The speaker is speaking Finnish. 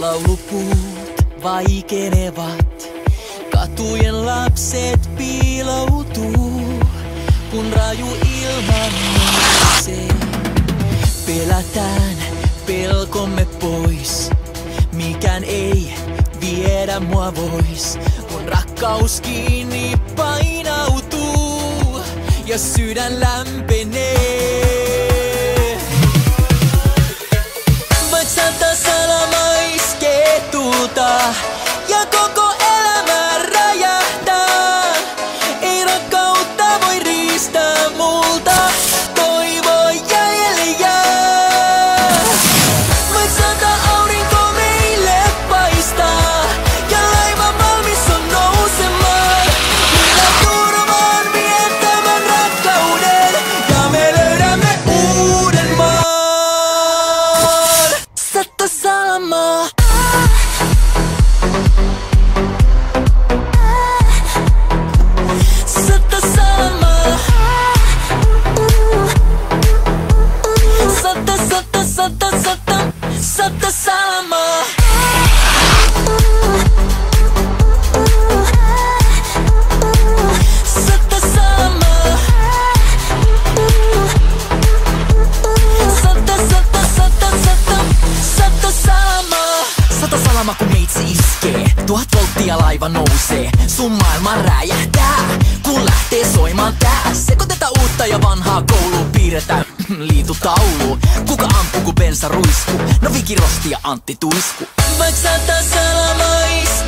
Laulupuut vaikenevat, katujen lapset piiloutuu, kun raju ilma nousee. Pelätään pelkomme pois, mikään ei viedä mua vois, kun rakkaus kiinni painautuu ja sydän lämpenee. Vaik sata salama iskee tulta ja koko elämä räjähtää, ei rakkautta voi riistää multa, toivo jäljelle jää. Vaik sata aurinko meille paistaa ja laiva valmis on nousemaan, minä turvaan viettämän rakkauden ja me löydämme uuden maan. Sata salamaa. Sata salamaa. Sata, sata, sata, sata, sata salamaa. Sata salamaa. Sata, sata, sata, sata, sata salamaa. Sata salama kun meitsi iskee, 1000 volttia laiva nousee, sun maailma räjähtää, kun lähtee soimaan tää. Sekoitetaan uutta ja vanhaa kouluun, piirretään liitutaulu. Kuka ampuu kun bensa ruisku? No Viki Rosti ja Antti Tuisku. Vaik sata salama iskee